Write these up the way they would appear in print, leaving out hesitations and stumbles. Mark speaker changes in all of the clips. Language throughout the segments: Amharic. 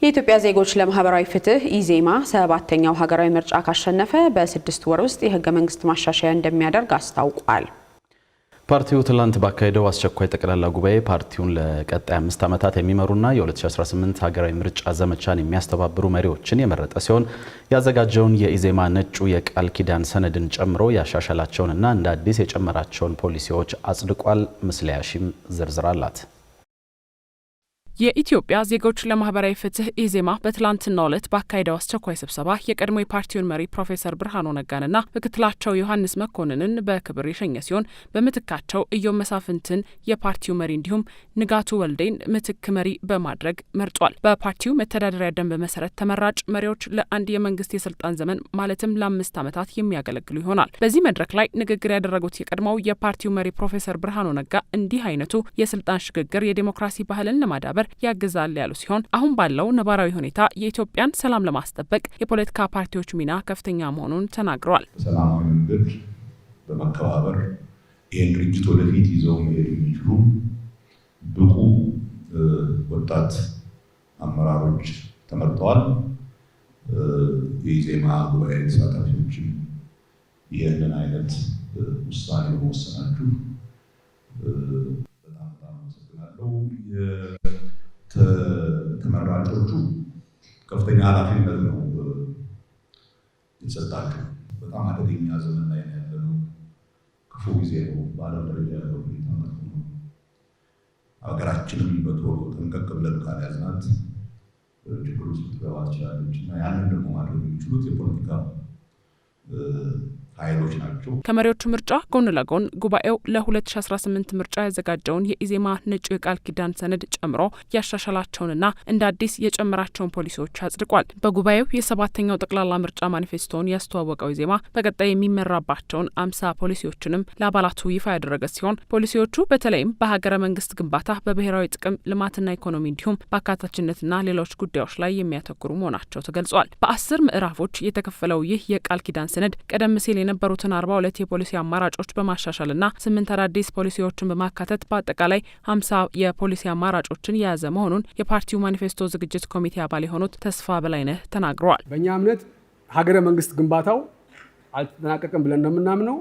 Speaker 1: የኢትዮጵያ ዜጎች ለማህበራዊ ፍትህ ኢዜማ 7ኛው ሀገራዊ ምርጫ ካሸነፈ በ6 ወር ውስጥ የህገ መንግስት ማሻሻያ እንደሚያደርግ አስታውቋል።
Speaker 2: ፓርቲው ትላንት ባካሄደው አስቸኳይ ጠቅላላ ጉባኤ ፓርቲውን ለቀጣይ 5 ዓመታት የሚመሩና የ2018 ሀገራዊ ምርጫ ዘመቻን የሚያስተባብሩ መሪዎችን የመረጠ ሲሆን ያዘጋጀውን የኢዜማ ነጩ የቃል ኪዳን ሰነድን ጨምሮ ያሻሻላቸውንና እንደ አዲስ የጨመራቸውን ፖሊሲዎች አጽድቋል። ምስለያሺም ዝርዝር አላት።
Speaker 3: የኢትዮጵያ ዜጎች ለማህበራዊ ፍትህ ኢዜማ በትላንትናው ዕለት ባካሄደው አስቸኳይ ስብሰባ የቀድሞ የፓርቲውን መሪ ፕሮፌሰር ብርሃኑ ነጋንና ምክትላቸው ዮሐንስ መኮንንን በክብር የሸኘ ሲሆን በምትካቸው ኢዮብ መሳፍንትን የፓርቲው መሪ እንዲሁም ንጋቱ ወልዴን ምትክ መሪ በማድረግ መርጧል። በፓርቲው መተዳደሪያ ደንብ መሰረት ተመራጭ መሪዎች ለአንድ የመንግስት የስልጣን ዘመን ማለትም ለ5 ዓመታት የሚያገለግሉ ይሆናል። በዚህ መድረክ ላይ ንግግር ያደረጉት የቀድሞው የፓርቲው መሪ ፕሮፌሰር ብርሃኑ ነጋ እንዲህ አይነቱ የስልጣን ሽግግር የዲሞክራሲ ባህልን ለማዳበር ያግዛል ያሉ ሲሆን አሁን ባለው ነባራዊ ሁኔታ የኢትዮጵያን ሰላም ለማስጠበቅ የፖለቲካ ፓርቲዎች ሚና ከፍተኛ መሆኑን ተናግረዋል።
Speaker 4: ሰላማዊ መንገድ በመከባበር ይህን ድርጅት ወደፊት ይዘው መሄድ የሚችሉ ብቁ ወጣት አመራሮች ተመርጠዋል። የኢዜማ ጉባኤ ተሳታፊዎችም ይህንን አይነት ውሳኔ በመወሰናችሁ በጣም አመሰግናለሁ። ተመራጮቹ ከፍተኛ ኃላፊነት ነው የተሰጣቸው። በጣም አደገኛ ዘመን ላይ ያለነው ክፉ ጊዜ ነው። በዓለም ደረጃ ያለው ሁኔታ መጥፎ ነው። ሀገራችንም በቶሎ ጠንቀቅ ብለን ካልያዝናት ችግር ውስጥ ልትገባ ትችላለች እና ያንን ደግሞ ማድረግ የሚችሉት የፖለቲካ ኃይሎች ናቸው።
Speaker 3: ከመሪዎቹ ምርጫ ጎን ለጎን ጉባኤው ለ2018 ምርጫ ያዘጋጀውን የኢዜማ ነጩ የቃል ኪዳን ሰነድ ጨምሮ ያሻሻላቸውንና እንደ አዲስ የጨመራቸውን ፖሊሲዎች አጽድቋል። በጉባኤው የ7ኛው ጠቅላላ ምርጫ ማኒፌስቶን ያስተዋወቀው ኢዜማ በቀጣይ የሚመራባቸውን 50 ፖሊሲዎችንም ለአባላቱ ይፋ ያደረገ ሲሆን ፖሊሲዎቹ በተለይም በሀገረ መንግስት ግንባታ፣ በብሔራዊ ጥቅም ልማትና ኢኮኖሚ እንዲሁም በአካታችነትና ሌሎች ጉዳዮች ላይ የሚያተኩሩ መሆናቸው ተገልጿል። በ10 ምዕራፎች የተከፈለው ይህ የቃል ኪዳን ሰነድ ቀደም ሲል የነበሩትን 42 የፖሊሲ አማራጮች በማሻሻልና 8 አዳዲስ ፖሊሲዎችን በማካተት በአጠቃላይ 50 የፖሊሲ አማራጮችን የያዘ መሆኑን የፓርቲው ማኒፌስቶ ዝግጅት ኮሚቴ አባል የሆኑት ተስፋ በላይነህ ተናግረዋል።
Speaker 5: በእኛ እምነት ሀገረ መንግስት ግንባታው አልተጠናቀቀም ብለን ነው የምናምነው።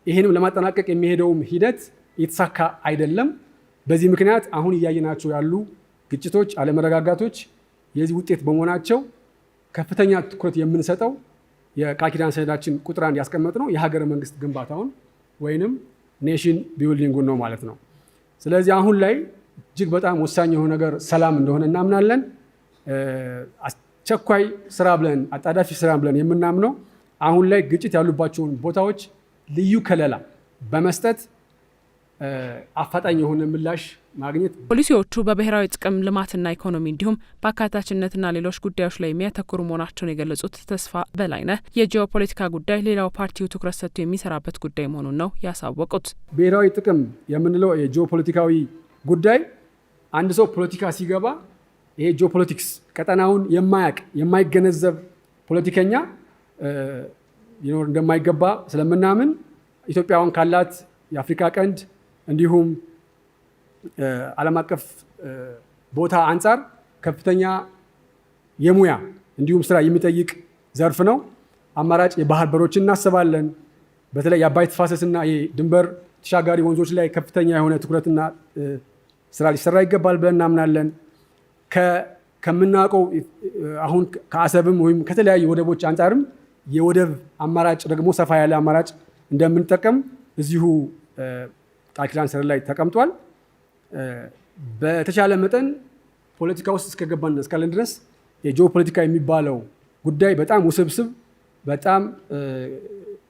Speaker 5: ይህንም ለማጠናቀቅ የሚሄደውም ሂደት የተሳካ አይደለም። በዚህ ምክንያት አሁን እያየናቸው ያሉ ግጭቶች፣ አለመረጋጋቶች የዚህ ውጤት በመሆናቸው ከፍተኛ ትኩረት የምንሰጠው የቃል ኪዳን ሰነዳችን ቁጥር 1 ያስቀመጥነው የሀገረ መንግስት ግንባታውን ወይንም ኔሽን ቢልዲንጉን ነው ማለት ነው። ስለዚህ አሁን ላይ እጅግ በጣም ወሳኝ የሆነ ነገር ሰላም እንደሆነ እናምናለን። አስቸኳይ ስራ ብለን አጣዳፊ ስራ ብለን የምናምነው አሁን ላይ ግጭት ያሉባቸውን ቦታዎች ልዩ ከለላ በመስጠት አፋጣኝ የሆነ ምላሽ ማግኘት።
Speaker 3: ፖሊሲዎቹ በብሔራዊ ጥቅም ልማትና ኢኮኖሚ እንዲሁም በአካታችነትና ሌሎች ጉዳዮች ላይ የሚያተኩሩ መሆናቸውን የገለጹት ተስፋ በላይነህ የጂኦፖለቲካ ጉዳይ ሌላው ፓርቲው ትኩረት ሰጥቶ የሚሰራበት ጉዳይ መሆኑን ነው ያሳወቁት።
Speaker 5: ብሔራዊ ጥቅም የምንለው የጂኦፖለቲካዊ ጉዳይ አንድ ሰው ፖለቲካ ሲገባ ይሄ ጂኦፖለቲክስ ቀጠናውን የማይገነዘብ ፖለቲከኛ ሊኖር እንደማይገባ ስለምናምን ኢትዮጵያውን ካላት የአፍሪካ ቀንድ እንዲሁም ዓለም አቀፍ ቦታ አንጻር ከፍተኛ የሙያ እንዲሁም ስራ የሚጠይቅ ዘርፍ ነው። አማራጭ የባህር በሮችን እናስባለን። በተለይ የአባይ ተፋሰስና የድንበር ተሻጋሪ ወንዞች ላይ ከፍተኛ የሆነ ትኩረትና ስራ ሊሰራ ይገባል ብለን እናምናለን። ከምናውቀው አሁን ከአሰብም ወይም ከተለያዩ ወደቦች አንጻርም የወደብ አማራጭ ደግሞ ሰፋ ያለ አማራጭ እንደምንጠቀም እዚሁ ቃል ኪዳን ሰነድ ላይ ተቀምጧል። በተቻለ መጠን ፖለቲካ ውስጥ እስካለን ድረስ የጂኦፖለቲካ የሚባለው ጉዳይ በጣም ውስብስብ፣ በጣም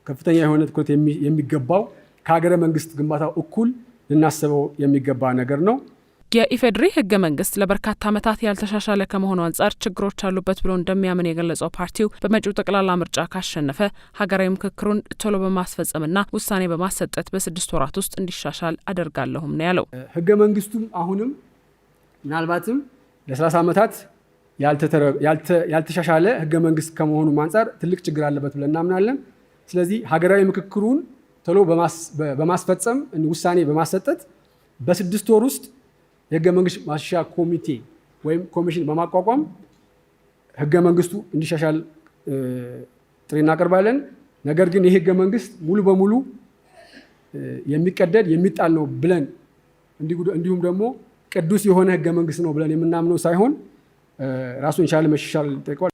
Speaker 5: ከፍተኛ የሆነ ትኩረት የሚገባው ከሀገረ መንግስት ግንባታው እኩል ልናስበው የሚገባ ነገር ነው።
Speaker 3: የኢፌዴሪ ህገ መንግስት ለበርካታ ዓመታት ያልተሻሻለ ከመሆኑ አንጻር ችግሮች አሉበት ብሎ እንደሚያምን የገለጸው ፓርቲው በመጪው ጠቅላላ ምርጫ ካሸነፈ ሀገራዊ ምክክሩን ቶሎ በማስፈጸምና ውሳኔ በማሰጠት በ6 ወራት ውስጥ እንዲሻሻል አደርጋለሁም ነው ያለው።
Speaker 5: ህገ መንግስቱም አሁንም ምናልባትም ለ30 ዓመታት ያልተሻሻለ ህገ መንግስት ከመሆኑ አንጻር ትልቅ ችግር አለበት ብለን እናምናለን። ስለዚህ ሀገራዊ ምክክሩን ቶሎ በማስፈጸም ውሳኔ በማሰጠት በ6 ወር ውስጥ የህገ መንግስት ማሻሻያ ኮሚቴ ወይም ኮሚሽን በማቋቋም ህገ መንግስቱ እንዲሻሻል ጥሪ እናቀርባለን። ነገር ግን ይህ ህገ መንግስት ሙሉ በሙሉ የሚቀደድ የሚጣል ነው ብለን እንዲሁም ደግሞ ቅዱስ የሆነ ህገ መንግስት ነው ብለን የምናምነው ሳይሆን ራሱን የቻለ መሻሻል ጠይቋል።